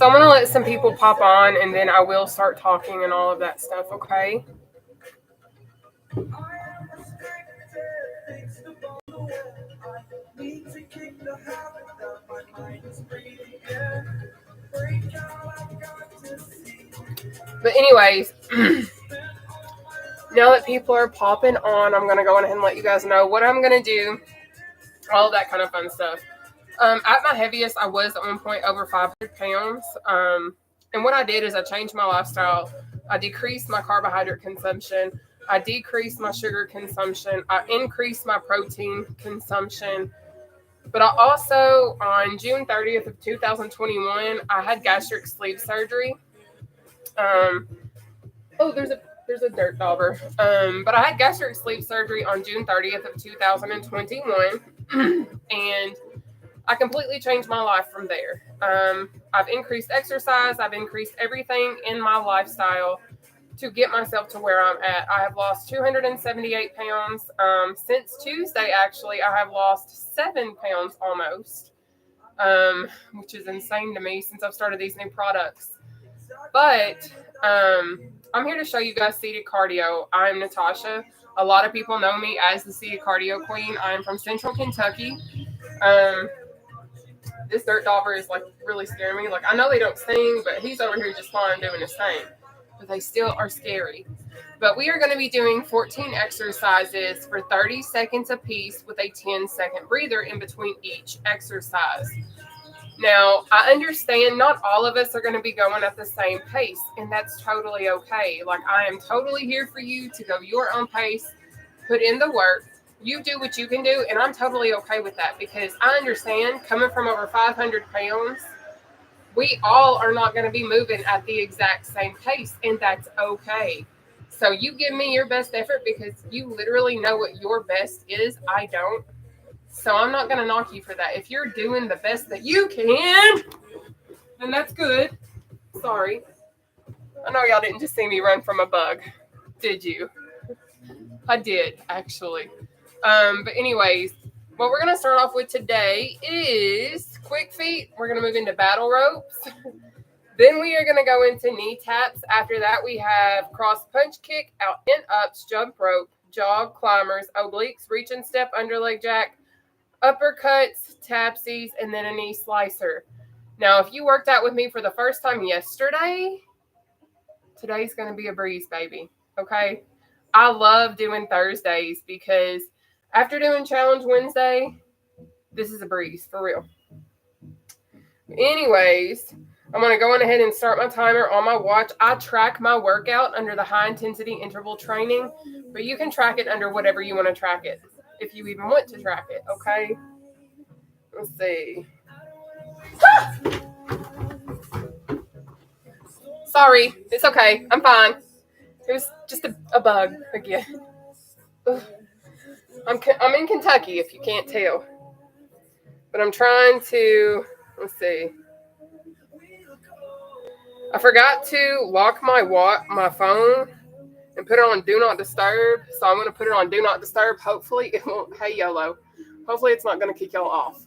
So I'm going to let some people pop on, and then I will start talking and all of that stuff, okay? But anyways, now that people are popping on, I'm going to go ahead and let you guys know what I'm going to do, all of that kind of fun stuff. At my heaviest, I was at one point over 500 pounds. And what I did is I changed my lifestyle. I decreased my carbohydrate consumption. I decreased my sugar consumption. I increased my protein consumption. But I also, on June 30th of 2021, I had gastric sleeve surgery. There's a dirt dauber. But I had gastric sleeve surgery on June 30th of 2021. And I completely changed my life from there. I've increased exercise. I've increased everything in my lifestyle to get myself to where I'm at. I have lost 278 pounds. Since Tuesday, actually, I have lost 7 pounds almost, which is insane to me since I've started these new products. But I'm here to show you guys seated cardio. I'm Nataushia. A lot of people know me as the seated cardio queen. I'm from Central Kentucky. This dirt dauber is like really scaring me. Like, I know they don't sting, but he's over here just fine doing his thing. But they still are scary. But we are going to be doing 14 exercises for 30 seconds apiece with a 10-second breather in between each exercise. Now, I understand not all of us are going to be going at the same pace, and that's totally okay. Like, I am totally here for you to go your own pace, put in the work. You do what you can do, and I'm totally okay with that because I understand coming from over 500 pounds, we all are not going to be moving at the exact same pace, and that's okay. So you give me your best effort because you literally know what your best is. I don't. So I'm not going to knock you for that. If you're doing the best that you can, then that's good. Sorry. I know y'all didn't just see me run from a bug, did you? I did, actually. But anyways, what we're going to start off with today is quick feet. We're going to move into battle ropes. Then we are going to go into knee taps. After that, we have cross punch kick, out and ups, jump rope, jog, climbers, obliques, reach and step, underleg jack, uppercuts, tapsies, and then a knee slicer. Now, if you worked out with me for the first time yesterday, today's going to be a breeze, baby. Okay? I love doing Thursdays because after doing Challenge Wednesday, this is a breeze, for real. Anyways, I'm going to go on ahead and start my timer on my watch. I track my workout under the high-intensity interval training, but you can track it under whatever you want to track it, if you even want to track it, okay? Let's see. Sorry, it's okay. I'm fine. It was just a bug again. I'm in Kentucky, if you can't tell. But I'm trying to, let's see. I forgot to lock my phone and put it on Do Not Disturb. So I'm going to put it on Do Not Disturb. Hopefully it won't, hey YOLO. Hopefully it's not going to kick y'all off.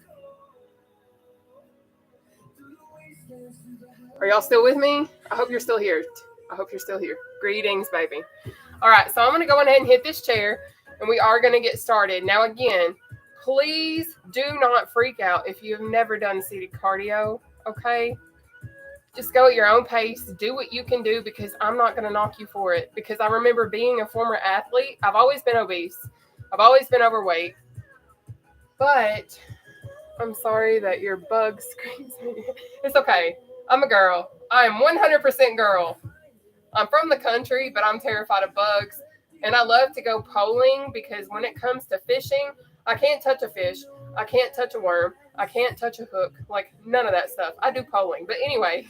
Are y'all still with me? I hope you're still here. Greetings, baby. All right, so I'm going to go ahead and hit this chair, and we are going to get started. Now, again, please do not freak out if you've never done seated cardio, okay? Just go at your own pace. Do what you can do because I'm not going to knock you for it. Because I remember being a former athlete. I've always been obese. I've always been overweight. But I'm sorry that your bug screams. It's okay. I'm a girl. I am 100% girl. I'm from the country, but I'm terrified of bugs. And I love to go poling because when it comes to fishing, I can't touch a fish. I can't touch a worm. I can't touch a hook. Like, none of that stuff. I do poling. But anyways,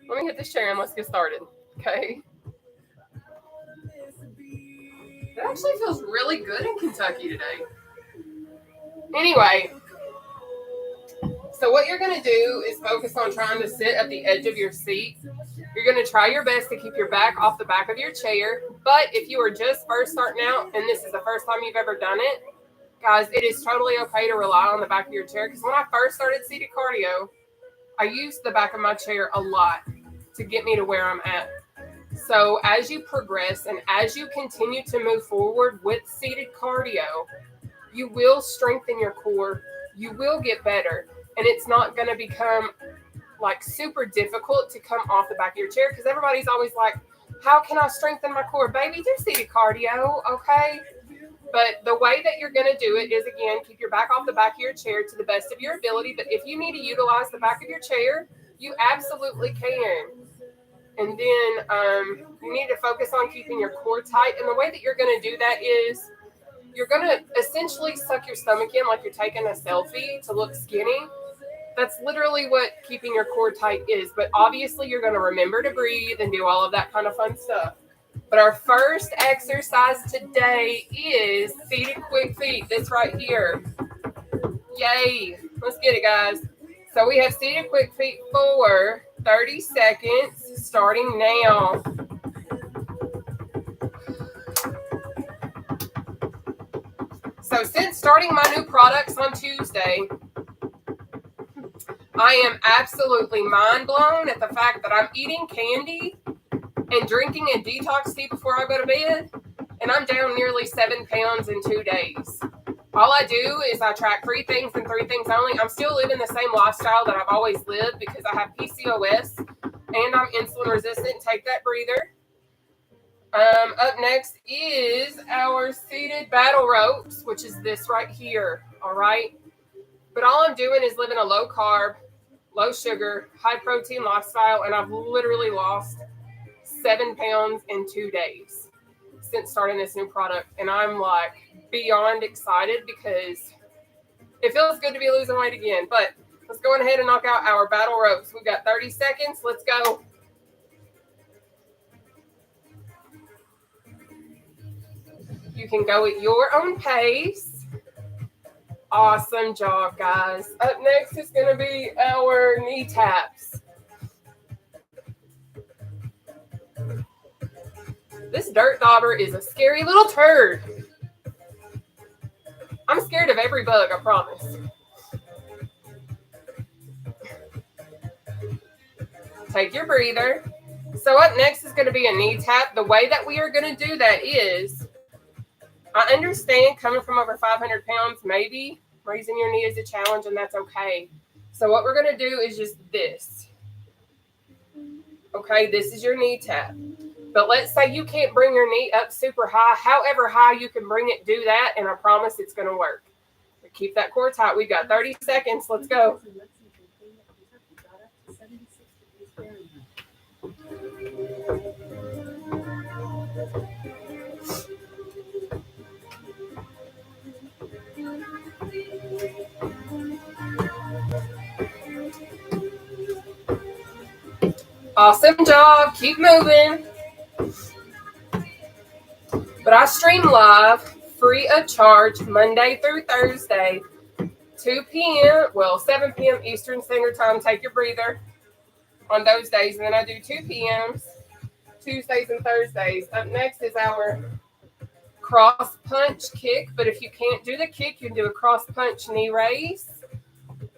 let me hit this chair and let's get started. Okay? It actually feels really good in Kentucky today. Anyway, so what you're going to do is focus on trying to sit at the edge of your seat. You're going to try your best to keep your back off the back of your chair. But if you are just first starting out and this is the first time you've ever done it, guys, it is totally okay to rely on the back of your chair. Because when I first started seated cardio, I use the back of my chair a lot to get me to where I'm at. So as you progress and as you continue to move forward with seated cardio, you will strengthen your core. You will get better. And it's not going to become like super difficult to come off the back of your chair, because everybody's always like, how can I strengthen my core? Baby, do seated cardio, okay? But the way that you're going to do it is, again, keep your back off the back of your chair to the best of your ability. But if you need to utilize the back of your chair, you absolutely can. And then you need to focus on keeping your core tight. And the way that you're going to do that is you're going to essentially suck your stomach in like you're taking a selfie to look skinny. That's literally what keeping your core tight is. But obviously, you're going to remember to breathe and do all of that kind of fun stuff. But our first exercise today is seated quick feet. This right here. Yay. Let's get it, guys. So we have seated quick feet for 30 seconds, starting now. So since starting my new products on Tuesday, I am absolutely mind blown at the fact that I'm eating candy and drinking a detox tea before I go to bed, and I'm down nearly 7 pounds in 2 days. All I do is I track 3 things and 3 things only. I'm still living the same lifestyle that I've always lived because I have PCOS and I'm insulin resistant. Take that breather. Up next is our seated battle ropes, which is this right here. All right. But all I'm doing is living a low carb, low sugar, high protein lifestyle, and I've literally lost 7 pounds in 2 days since starting this new product. And I'm like beyond excited because it feels good to be losing weight again. But let's go ahead and knock out our battle ropes. We've got 30 seconds. Let's go. You can go at your own pace. Awesome job, guys. Up next is going to be our knee taps. This dirt dauber is a scary little turd. I'm scared of every bug, I promise. Take your breather. So up next is going to be a knee tap. The way that we are going to do that is, I understand coming from over 500 pounds, maybe raising your knee is a challenge, and that's okay. So what we're going to do is just this. Okay, this is your knee tap. But let's say you can't bring your knee up super high. However high you can bring it, do that, and I promise it's going to work. But keep that core tight. We've got 30 seconds. Let's go. Awesome job. Keep moving. But I stream live, free of charge, Monday through Thursday, 2 p.m., 7 p.m. Eastern Standard Time. Take your breather on those days. And then I do 2 p.m. Tuesdays and Thursdays. Up next is our cross punch kick. But if you can't do the kick, you can do a cross punch knee raise.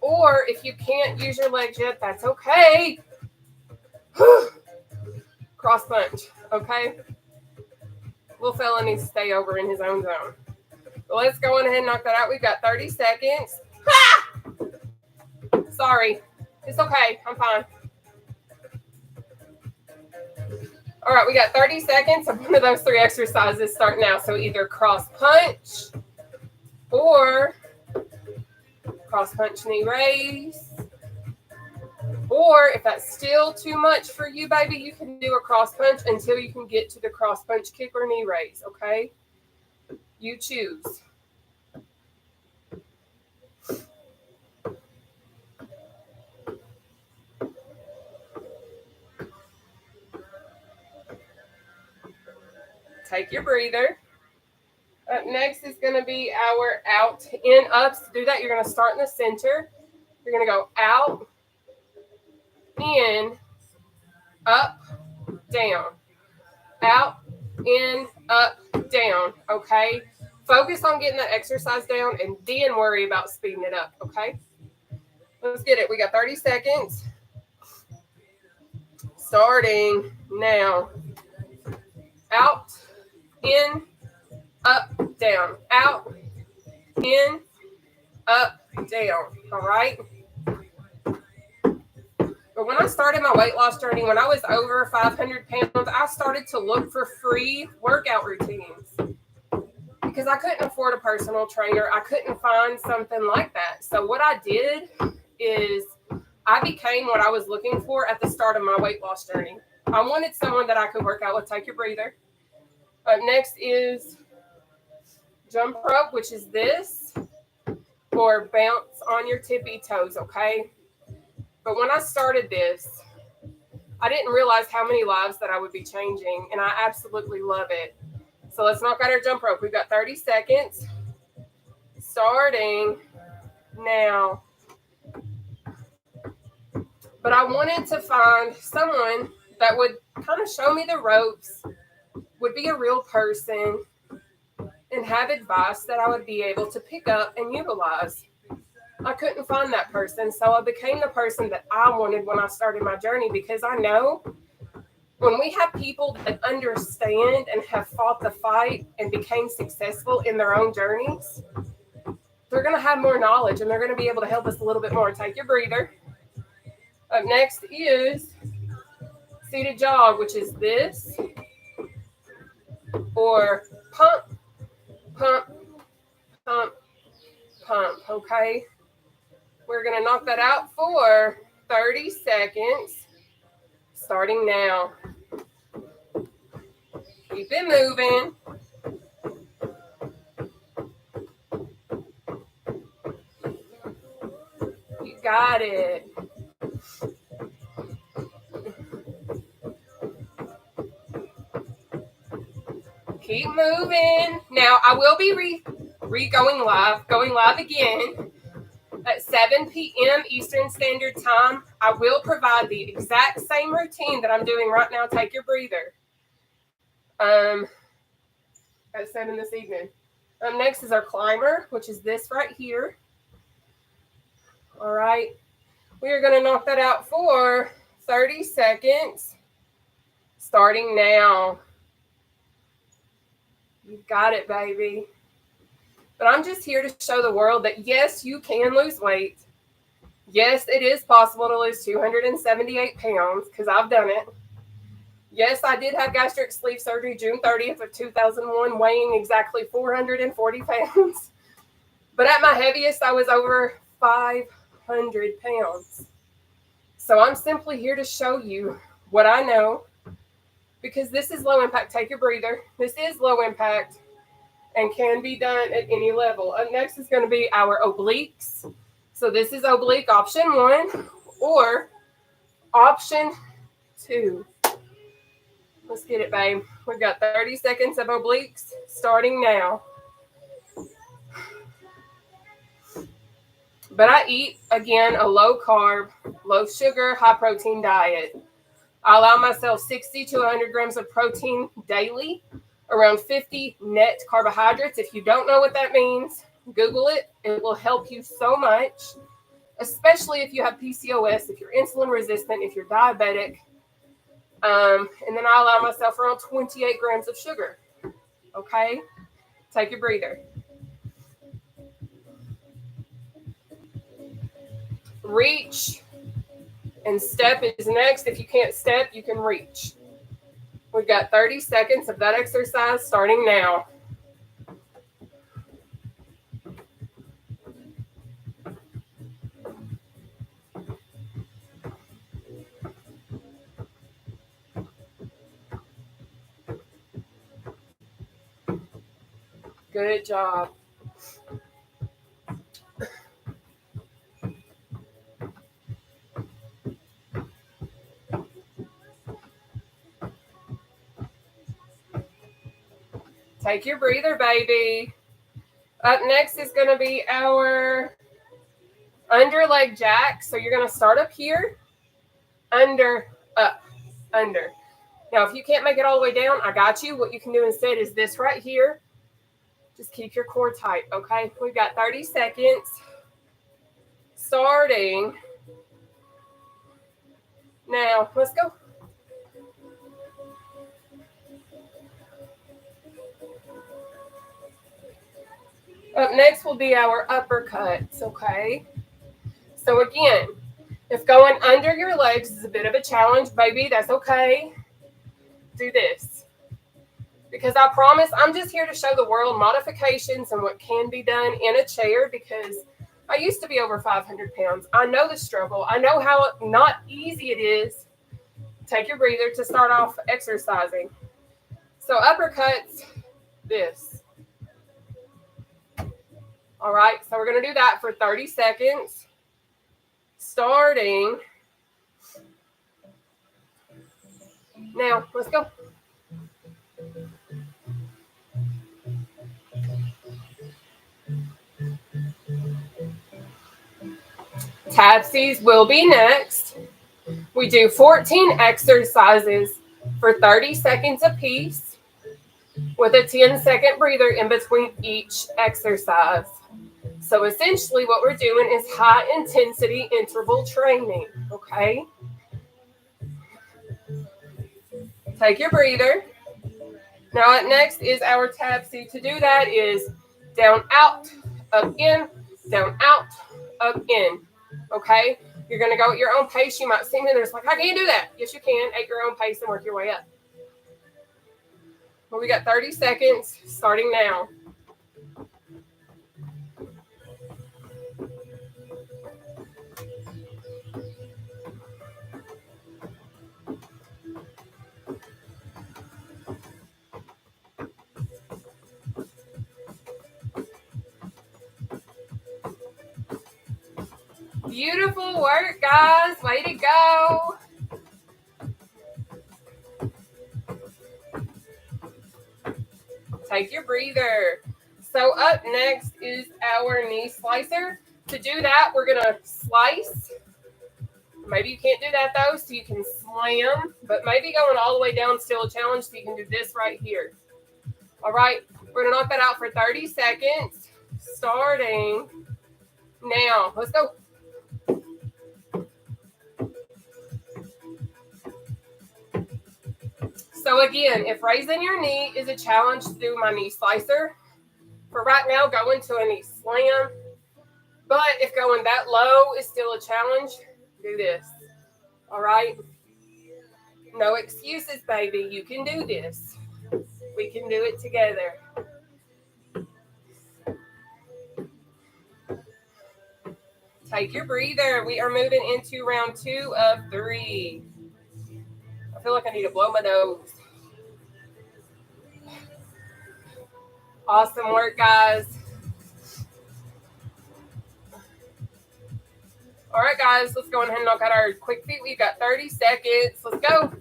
Or if you can't use your legs yet, that's okay. Cross punch, okay? Little fella needs to stay over in his own zone. So let's go on ahead and knock that out. We've got 30 seconds. Ha! Sorry. It's okay. I'm fine. All right, we got 30 seconds of one of those 3 exercises. Start now. So either cross punch or cross punch knee raise. Or if that's still too much for you, baby, you can do a cross punch until you can get to the cross punch kick or knee raise, okay? You choose. Take your breather. Up next is going to be our out, in, ups. To do that, you're going to start in the center. You're going to go out, in, up, down. Out, in, up, down, okay? Focus on getting that exercise down and then worry about speeding it up, okay? Let's get it. We got 30 seconds. Starting now. Out, in, up, down. Out, in, up, down. All right. But when I started my weight loss journey, when I was over 500 pounds, I started to look for free workout routines because I couldn't afford a personal trainer. I couldn't find something like that. So what I did is I became what I was looking for at the start of my weight loss journey. I wanted someone that I could work out with. Take your breather. Up next is jump rope, which is this, or bounce on your tippy toes, okay? But when I started this, I didn't realize how many lives that I would be changing, and I absolutely love it. So let's knock out our jump rope. We've got 30 seconds. Starting now. But I wanted to find someone that would kind of show me the ropes, would be a real person, and have advice that I would be able to pick up and utilize. I couldn't find that person, so I became the person that I wanted when I started my journey, because I know when we have people that understand and have fought the fight and became successful in their own journeys, they're going to have more knowledge and they're going to be able to help us a little bit more. Take your breather. Up next is seated jog, which is this, or pump, pump, pump, pump, okay? We're going to knock that out for 30 seconds, starting now. Keep it moving. You got it. Keep moving. Now, I will be going live again at 7 p.m. Eastern Standard Time. I will provide the exact same routine that I'm doing right now. Take your breather. At 7 this evening. Next is our climber, which is this right here. All right. We are going to knock that out for 30 seconds, starting now. You got it, baby. But I'm just here to show the world that, yes, you can lose weight. Yes, it is possible to lose 278 pounds, because I've done it. Yes, I did have gastric sleeve surgery June 30th of 2001, weighing exactly 440 pounds. But at my heaviest, I was over 500 pounds. So I'm simply here to show you what I know, because this is low impact. Take your breather. This is low impact and can be done at any level. Up next is going to be our obliques. So this is oblique option 1 or option 2. Let's get it, babe. We've got 30 seconds of obliques starting now. But I eat, again, a low carb, low sugar, high protein diet. I allow myself 60 to 100 grams of protein daily, around 50 net carbohydrates. If you don't know what that means, Google it. It will help you so much, especially if you have PCOS, if you're insulin resistant, if you're diabetic. And then I allow myself around 28 grams of sugar. Okay? Take your breather. Reach and step is next. If you can't step, you can reach. We've got 30 seconds of that exercise starting now. Good job. Take your breather, baby. Up next is going to be our under leg jack. So you're going to start up here, under, up, under. Now, if you can't make it all the way down, I got you. What you can do instead is this right here. Just keep your core tight, okay? We've got 30 seconds starting now. Let's go. Up next will be our uppercuts, okay? So again, if going under your legs is a bit of a challenge, baby, that's okay. Do this. Because I promise I'm just here to show the world modifications and what can be done in a chair because I used to be over 500 pounds. I know the struggle. I know how not easy it is. Take your breather to start off exercising. So uppercuts, this. All right, so we're going to do that for 30 seconds. Starting now. Let's go. Tapsies will be next. We do 14 exercises for 30 seconds apiece with a 10-second breather in between each exercise. So essentially what we're doing is high intensity interval training, okay? Take your breather. Now up next is our tapsie. To do that is down, out, up, in, down, out, up, in, okay? You're going to go at your own pace. You might see me there's like, I can't do that. Yes, you can at your own pace and work your way up. Well, we got 30 seconds starting now. Beautiful work, guys. Way to go. Take your breather. So up next is our knee slicer. To do that, we're going to slice. Maybe you can't do that though, so you can slam, but maybe going all the way down is still a challenge, so you can do this right here. All right, we're going to knock that out for 30 seconds, starting now. Let's go. So again, if raising your knee is a challenge, do my knee slicer. For right now, go into a knee slam. But if going that low is still a challenge, do this. All right? No excuses, baby. You can do this. We can do it together. Take your breather. We are moving into round 2 of 3. I feel like I need to blow my nose. Awesome work, guys. All right, guys, let's go ahead and knock out our quick feet. We've got 30 seconds. Let's go.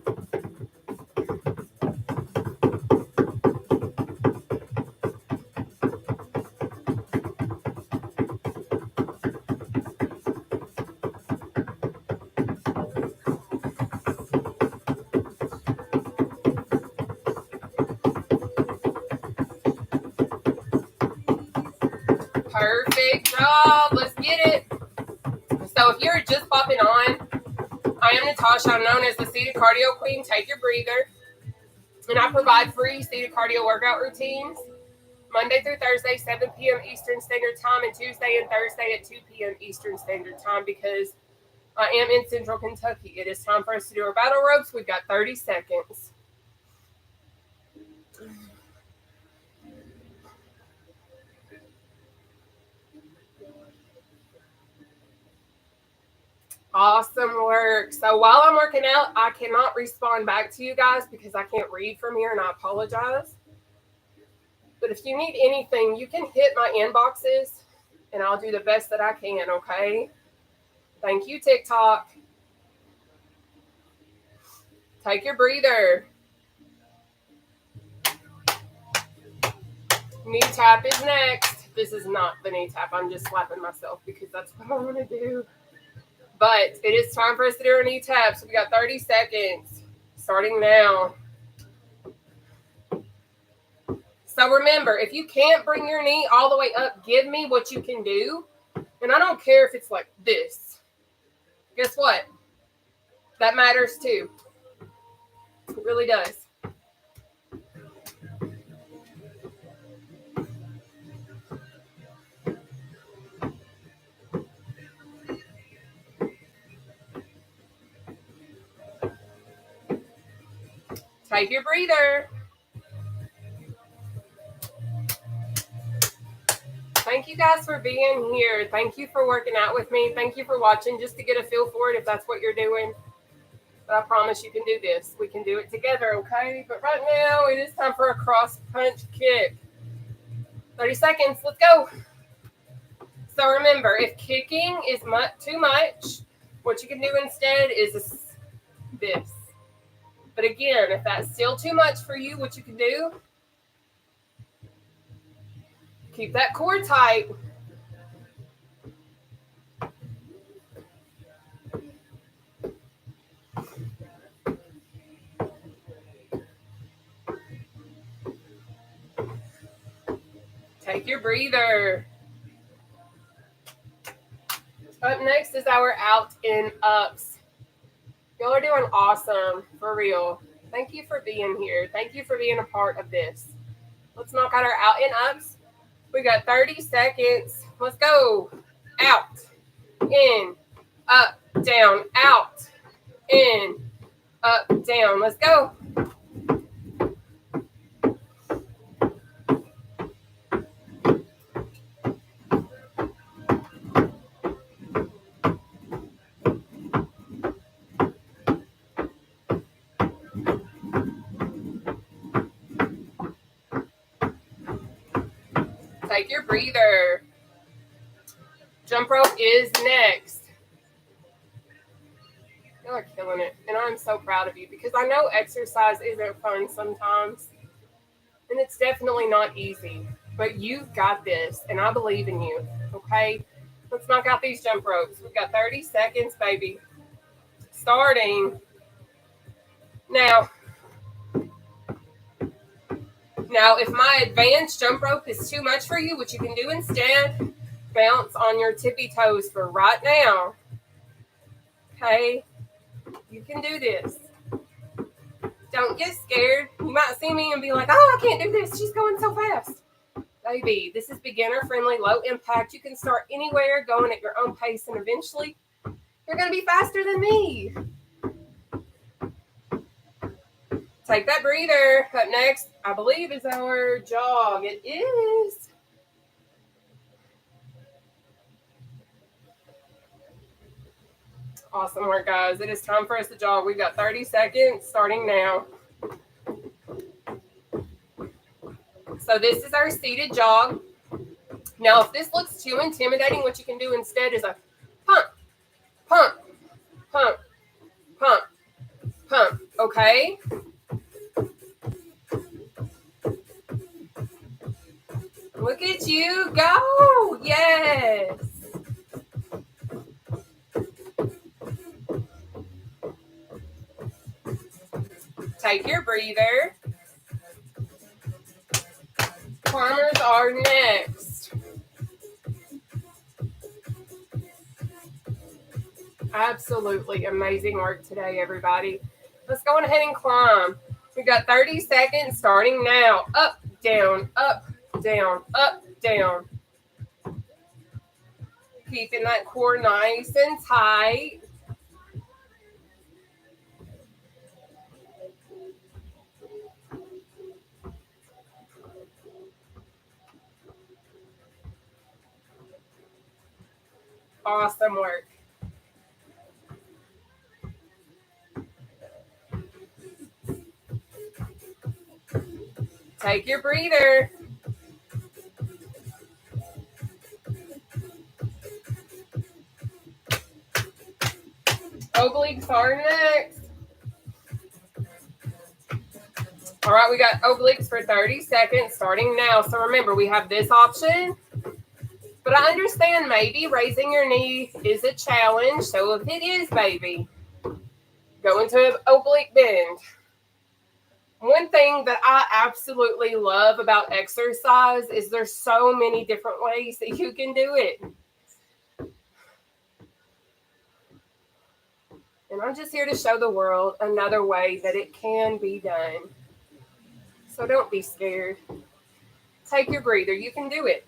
Perfect job. Let's get it. So if you're just popping on, I am Nataushia. I'm known as the Seated Cardio Queen. Take your breather. And I provide free seated cardio workout routines Monday through Thursday, 7 p.m. Eastern Standard Time, and Tuesday and Thursday at 2 p.m. Eastern Standard Time because I am in Central Kentucky. It is time for us to do our battle ropes. We've got 30 seconds. Awesome work. So while I'm working out, I cannot respond back to you guys because I can't read from here, and I apologize. But if you need anything, you can hit my inboxes, and I'll do the best that I can, okay? Thank you, TikTok. Take your breather. Knee tap is next. This is not the knee tap. I'm just slapping myself because that's what I want to do. But it is time for us to do our knee taps. We got 30 seconds, starting now. So remember, if you can't bring your knee all the way up, give me what you can do. And I don't care if it's like this. Guess what? That matters too. It really does. Take your breather. Thank you guys for being here. Thank you for working out with me. Thank you for watching just to get a feel for it if that's what you're doing. But I promise you can do this. We can do it together, okay? But right now, it is time for a cross punch kick. 30 seconds. Let's go. So remember, if kicking is too much, what you can do instead is this. But again, if that's still too much for you, what you can do, keep that core tight. Take your breather. Up next is our out and ups. Y'all are doing awesome, for real. Thank you for being here. Thank you for being a part of this. Let's knock out our out and ups. We got 30 seconds. Let's go. Out, in, up, down, out, in, up, down. Let's go. Take your breather. Jump rope is next. Y'all are killing it. And I'm so proud of you because I know exercise isn't fun sometimes. And it's definitely not easy. But you've got this. And I believe in you. Okay? Let's knock out these jump ropes. We've got 30 seconds, baby. Starting now. Now, if my advanced jump rope is too much for you, what you can do instead, bounce on your tippy toes for right now. Okay? You can do this. Don't get scared. You might see me and be like, oh, I can't do this. She's going so fast. Baby, this is beginner friendly, low impact. You can start anywhere, going at your own pace, and eventually you're going to be faster than me. Take that breather. Up next, I believe, is our jog. It is. Awesome work, guys. It is time for us to jog. We've got 30 seconds starting now. So this is our seated jog. Now, if this looks too intimidating, what you can do instead is a pump, pump, pump, pump, pump. Okay? Look at you go. Yes. Take your breather. Climbers are next. Absolutely amazing work today, everybody. Let's go ahead and climb. We've got 30 seconds starting now. Up, down, up, down, up, down. Keeping that core nice and tight. Awesome work. Take your breather. Obliques are next. All right, we got obliques for 30 seconds starting now. So remember, we have this option. But I understand maybe raising your knee is a challenge. So if it is, baby, go into an oblique bend. One thing that I absolutely love about exercise is there's so many different ways that you can do it. And I'm just here to show the world another way that it can be done. So don't be scared. Take your breather. You can do it.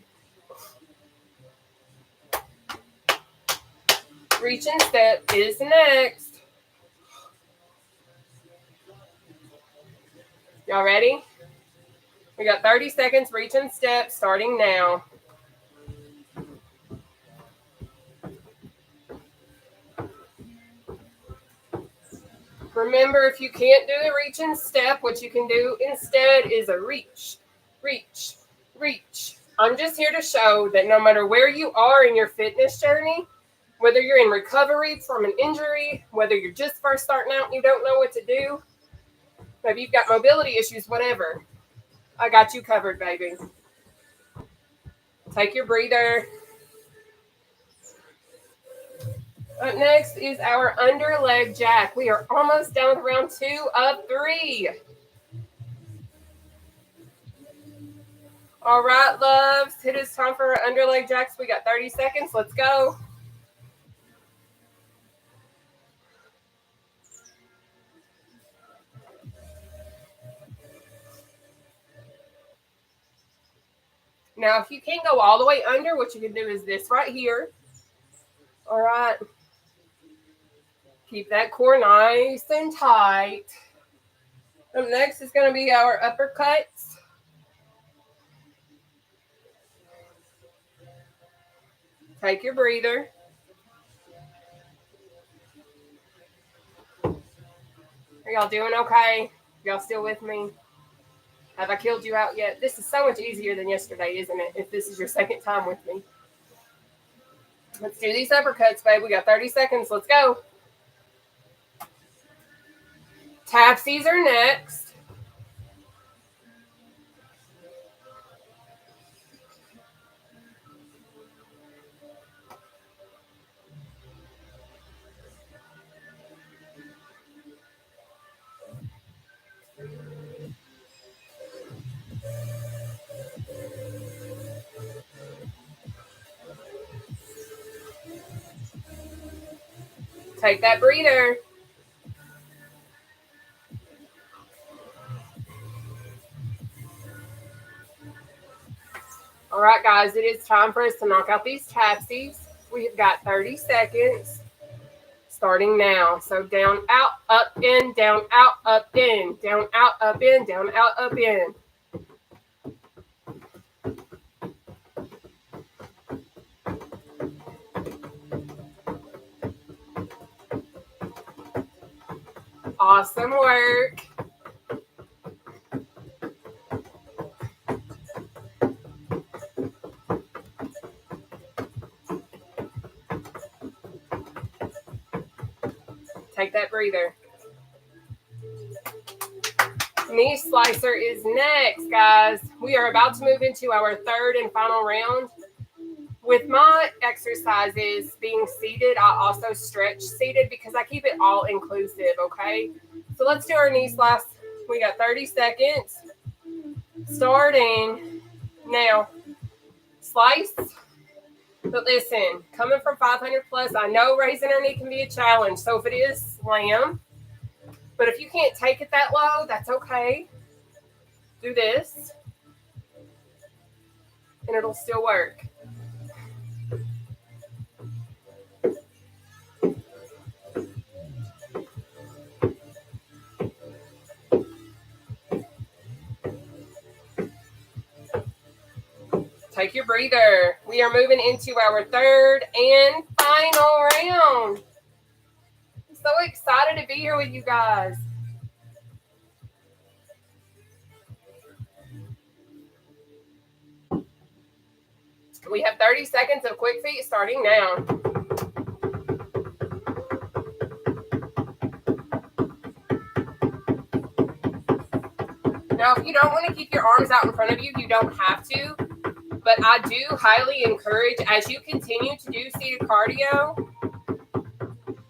Reach and step is next. Y'all ready? We got 30 seconds, reach and step, starting now. Remember, if you can't do the reach and step, what you can do instead is a reach, reach, reach. I'm just here to show that no matter where you are in your fitness journey, whether you're in recovery from an injury, whether you're just first starting out and you don't know what to do, maybe you've got mobility issues, whatever, I got you covered, baby. Take your breather. Up next is our under leg jack. We are almost done with round 2 of 3. All right, loves. It is time for our under leg jacks. We got 30 seconds. Let's go. Now, if you can't go all the way under, what you can do is this right here. All right. Keep that core nice and tight. Up next is going to be our uppercuts. Take your breather. Are y'all doing okay? Y'all still with me? Have I killed you out yet? This is so much easier than yesterday, isn't it? If this is your second time with me. Let's do these uppercuts, babe. We got 30 seconds. Let's go. Tapsies are next. Take that breather. All right, guys, it is time for us to knock out these tapsies. We have got 30 seconds starting now. So down, out, up, in, down, out, up, in, down, out, up, in, down, out, up, in. Awesome work. Take that breather. Knee slicer is next, guys. We are about to move into our third and final round. With my exercises being seated, I also stretch seated because I keep it all inclusive, okay? So let's do our knee slice. We got 30 seconds. Starting now. Slice. But listen, coming from 500 plus, I know raising our knee can be a challenge. So if it is, slam. But if you can't take it that low, that's okay. Do this. And it'll still work. Take your breather. We are moving into our third and final round. I'm so excited to be here with you guys. We have 30 seconds of quick feet starting now. Now, if you don't want to keep your arms out in front of you, you don't have to. But I do highly encourage, as you continue to do seated cardio,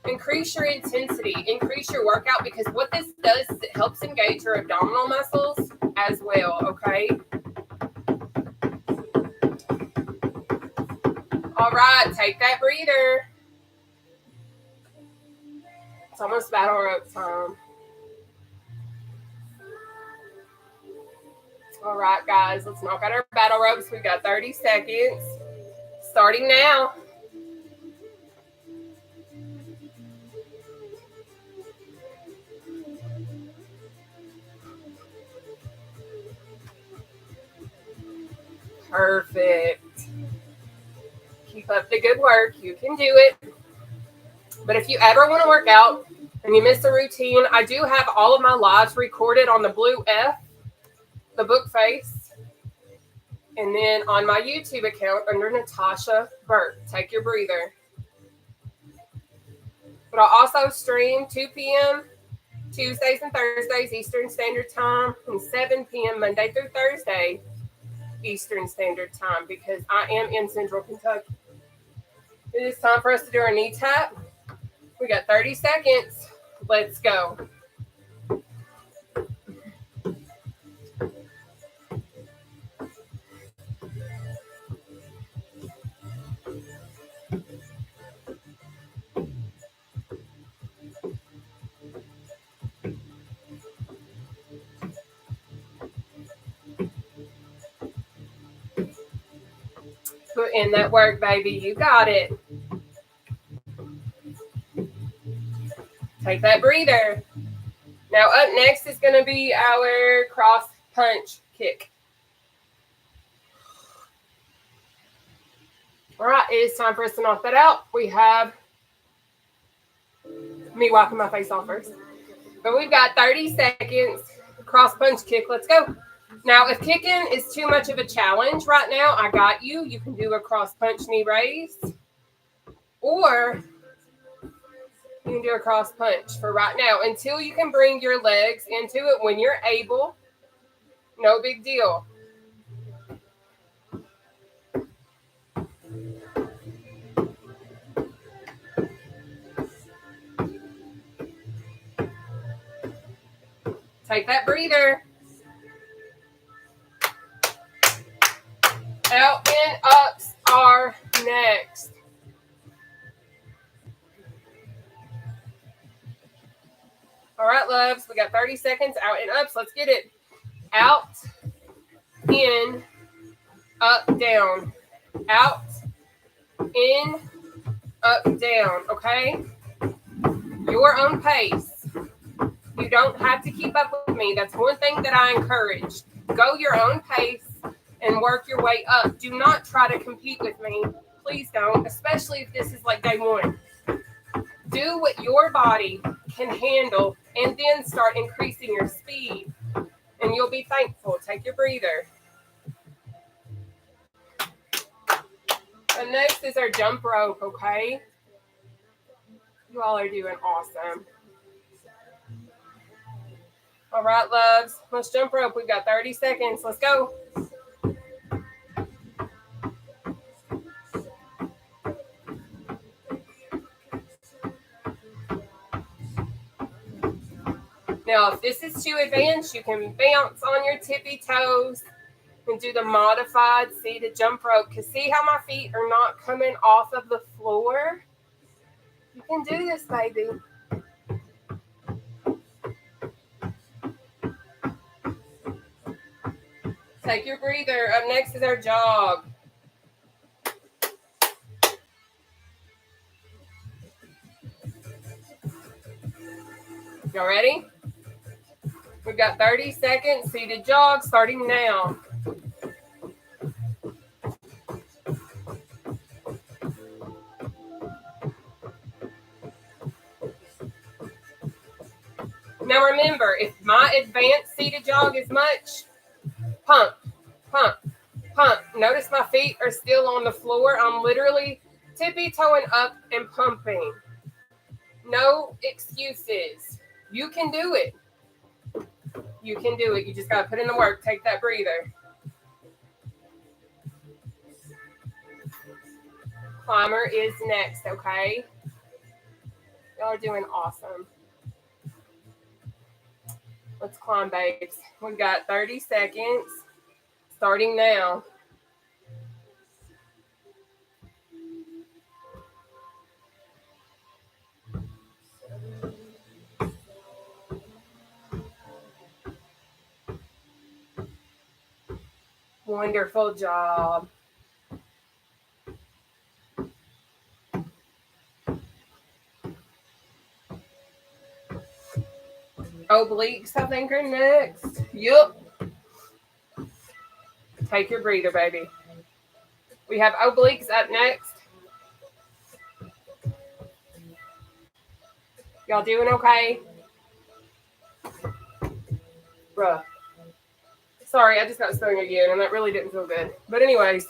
increase your intensity, increase your workout, because what this does is it helps engage your abdominal muscles as well, okay? All right, take that breather. It's almost battle rope time. All right, guys, let's knock out our battle ropes. We've got 30 seconds. Starting now. Perfect. Keep up the good work. You can do it. But if you ever want to work out and you miss a routine, I do have all of my lives recorded on the Blue F, the book face, and then on my YouTube account under Nataushia Burke. Take your breather. But I'll also stream 2 p.m. Tuesdays and Thursdays Eastern Standard Time and 7 p.m. Monday through Thursday Eastern Standard Time because I am in Central Kentucky. It is time for us to do our knee tap. We got 30 seconds. Let's go. Put in that work, baby. You got it. Take that breather. Now up next is going to be our cross punch kick. All right, it is time for us to knock that out. We have me wiping my face off first. But we've got 30 seconds. Cross punch kick. Let's go. Now, if kicking is too much of a challenge right now, I got you. You can do a cross punch knee raise. Or you can do a cross punch for right now until you can bring your legs into it when you're able. No big deal. Take that breather. Out and ups are next. All right, loves. We got 30 seconds. Out and ups. Let's get it. Out, in, up, down. Out, in, up, down. Okay? Your own pace. You don't have to keep up with me. That's one thing that I encourage. Go your own pace and work your way up. Do not try to compete with me. Please don't, especially if this is like day one. Do what your body can handle and then start increasing your speed. And you'll be thankful. Take your breather. And next is our jump rope, okay? You all are doing awesome. All right, loves. Let's jump rope. We've got 30 seconds. Let's go. Now, if this is too advanced, you can bounce on your tippy toes and do the modified seated jump rope. Because see how my feet are not coming off of the floor? You can do this, baby. Take your breather. Up next is our jog. Y'all ready? We've got 30 seconds. Seated jog starting now. Now remember, if my advanced seated jog is much, pump, pump, pump. Notice my feet are still on the floor. I'm literally tippy-toeing up and pumping. No excuses. You can do it. You can do it. You just got to put in the work. Take that breather. Climber is next, okay? Y'all are doing awesome. Let's climb, babes. We've got 30 seconds. Starting now. Wonderful job. Obliques, I think, are next. Yup. Take your breather, baby. We have obliques up next. Y'all doing okay? Bruh. Sorry, I just got stung again, and that really didn't feel good. But anyways,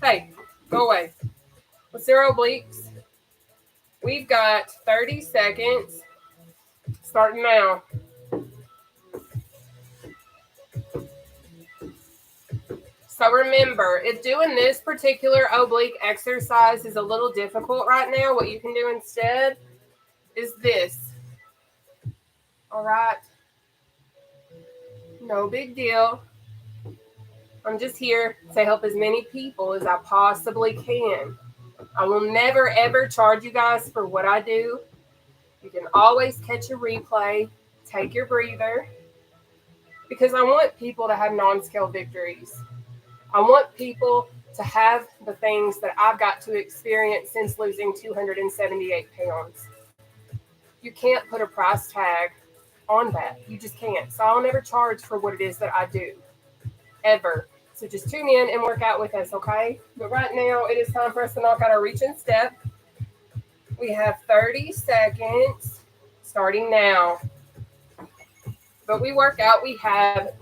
hey, go away. Let's do our obliques. We've got 30 seconds, starting now. So remember, if doing this particular oblique exercise is a little difficult right now, what you can do instead is this. All right? No big deal. I'm just here to help as many people as I possibly can. I will never, ever charge you guys for what I do. You can always catch a replay, take your breather, because I want people to have non-scale victories. I want people to have the things that I've got to experience since losing 278 pounds. You can't put a price tag on that. You just can't. So I'll never charge for what it is that I do, ever. So just tune in and work out with us, okay? But right now, it is time for us to knock out our reach and step. We have 30 seconds starting now. But we work out, we have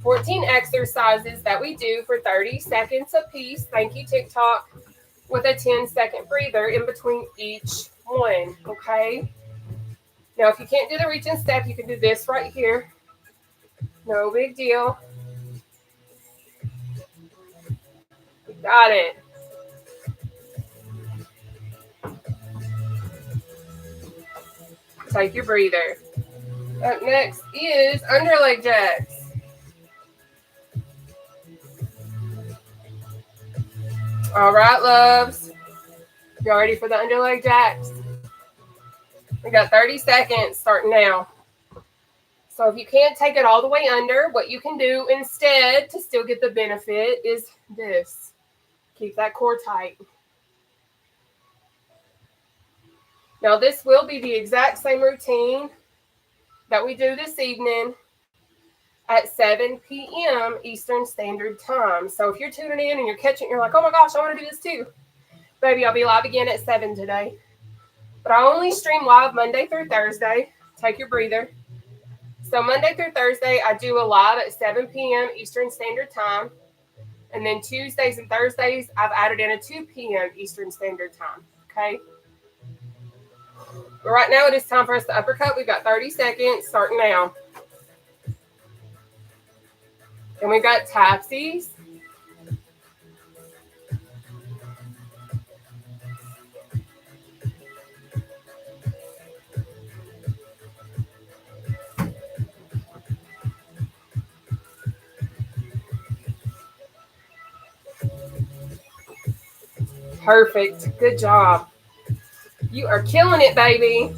14 exercises that we do for 30 seconds a piece. Thank you, TikTok. With a 10-second breather in between each one, okay? Now, if you can't do the reach and step, you can do this right here. No big deal. You got it. Take your breather. Up next is underleg jacks. All right, loves. Y'all ready for the underleg jacks? We got 30 seconds starting now. So if you can't take it all the way under, what you can do instead to still get the benefit is this. Keep that core tight. Now this will be the exact same routine that we do this evening at 7 p.m. Eastern Standard Time. So if you're tuning in and you're catching, you're like, oh my gosh, I want to do this too. Baby, I'll be live again at 7 today. But I only stream live Monday through Thursday. Take your breather. So Monday through Thursday, I do a live at 7 p.m. Eastern Standard Time. And then Tuesdays and Thursdays, I've added in a 2 p.m. Eastern Standard Time. Okay? But right now, it is time for us to uppercut. We've got 30 seconds starting now. And we've got tapsies. Perfect. Good job. You are killing it, baby.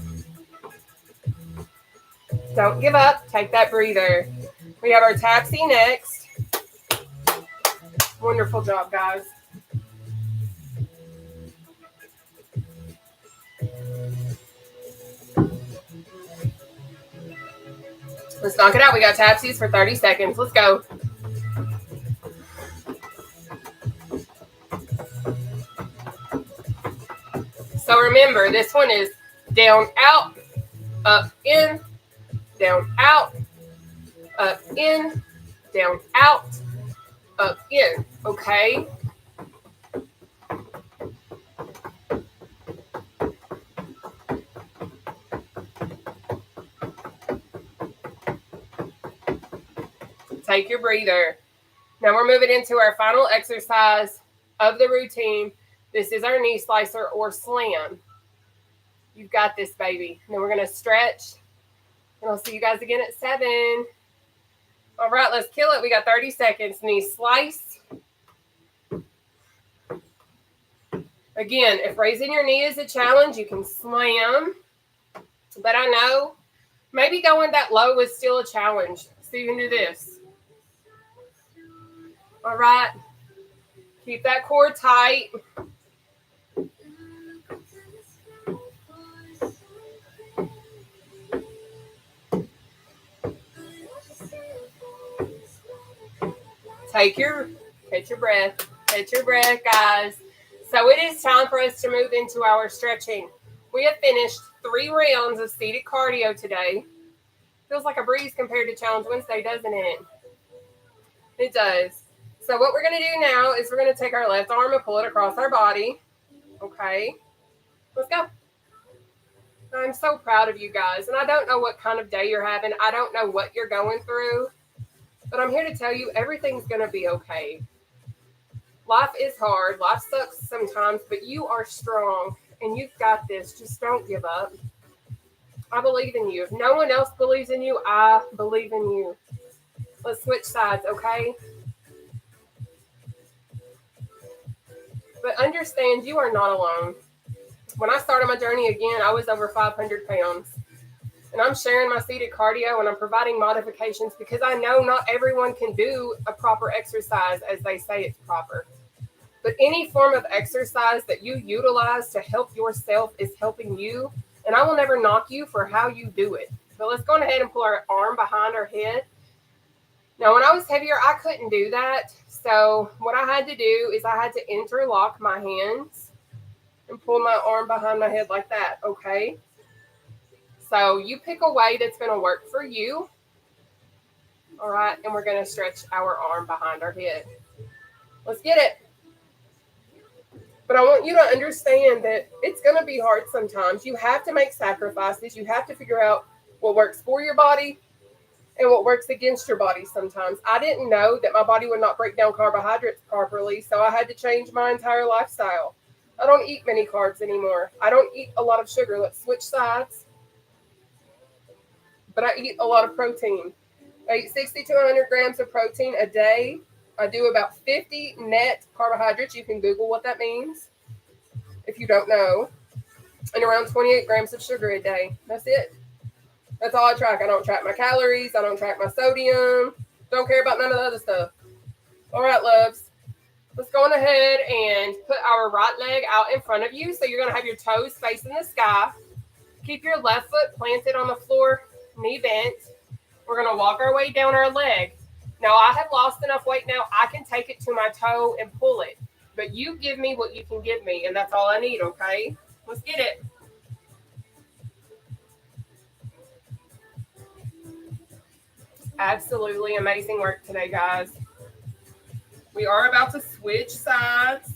Don't give up. Take that breather. We have our tapsie next. Wonderful job, guys. Let's knock it out. We got tapsies for 30 seconds. Let's go. So remember, this one is down, out, up, in, down, out, up, in, down, out, up, in. Okay? Take your breather. Now we're moving into our final exercise of the routine. This is our knee slicer or slam. You've got this, baby. Then we're going to stretch. And I'll see you guys again at 7. All right, let's kill it. We got 30 seconds. Knee slice. Again, if raising your knee is a challenge, you can slam. But I know maybe going that low is still a challenge. So you can do this. All right. Keep that core tight. Take Catch your breath. Catch your breath, guys. So it is time for us to move into our stretching. We have finished 3 rounds of seated cardio today. Feels like a breeze compared to Challenge Wednesday, doesn't it? It does. So what we're going to do now is we're going to take our left arm and pull it across our body. Okay. Let's go. I'm so proud of you guys. And I don't know what kind of day you're having. I don't know what you're going through. But I'm here to tell you everything's going to be okay. Life is hard. Life sucks sometimes, but you are strong and you've got this. Just don't give up. I believe in you. If no one else believes in you, I believe in you. Let's switch sides, okay? But understand you are not alone. When I started my journey again, I was over 500 pounds. And I'm sharing my seated cardio and I'm providing modifications because I know not everyone can do a proper exercise as they say it's proper. But any form of exercise that you utilize to help yourself is helping you. And I will never knock you for how you do it. But let's go ahead and pull our arm behind our head. Now, when I was heavier, I couldn't do that. So what I had to do is I had to interlock my hands and pull my arm behind my head like that, okay? So you pick a way that's going to work for you. All right, and we're going to stretch our arm behind our head. Let's get it. But I want you to understand that it's going to be hard sometimes. You have to make sacrifices. You have to figure out what works for your body and what works against your body sometimes. I didn't know that my body would not break down carbohydrates properly, so I had to change my entire lifestyle. I don't eat many carbs anymore. I don't eat a lot of sugar. Let's switch sides. But I eat a lot of protein. I eat 60 to 100 grams of protein a day. I do about 50 net carbohydrates. You can Google what that means if you don't know. And around 28 grams of sugar a day. That's it. That's all I track. I don't track my calories. I don't track my sodium. Don't care about none of the other stuff. All right, loves. Let's go on ahead and put our right leg out in front of you. So you're going to have your toes facing the sky. Keep your left foot planted on the floor, knee bent. We're going to walk our way down our leg. Now, I have lost enough weight now. I can take it to my toe and pull it. But you give me what you can give me, and that's all I need, okay? Let's get it. Absolutely amazing work today, guys. We are about to switch sides.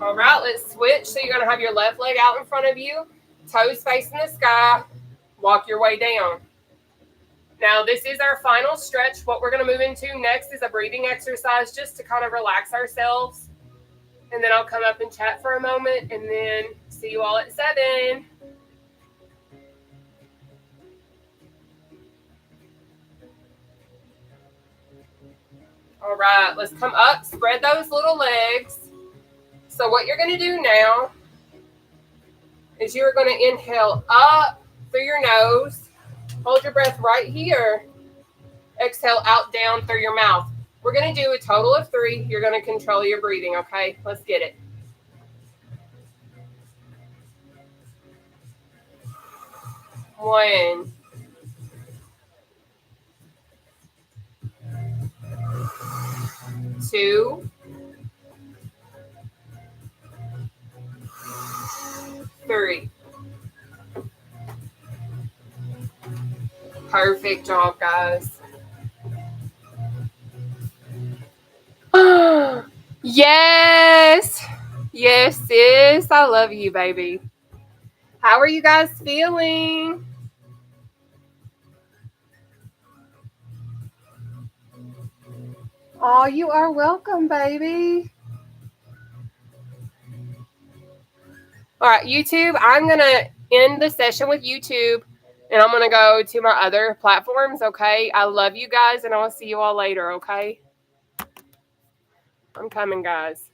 All right, let's switch. So you're going to have your left leg out in front of you, toes facing the sky, walk your way down. Now, this is our final stretch. What we're going to move into next is a breathing exercise just to kind of relax ourselves. And then I'll come up and chat for a moment and then see you all at 7. All right, let's come up, spread those little legs. So what you're going to do now is you're going to inhale up through your nose. Hold your breath right here. Exhale out, down through your mouth. We're going to do a total of 3. You're going to control your breathing, okay? Let's get it. One. 2. 3. Perfect job, guys. Yes. Yes, sis. I love you, baby. How are you guys feeling? Oh, you are welcome, baby. All right, YouTube, I'm going to end the session with YouTube, and I'm going to go to my other platforms, okay? I love you guys, and I will see you all later, okay? I'm coming, guys.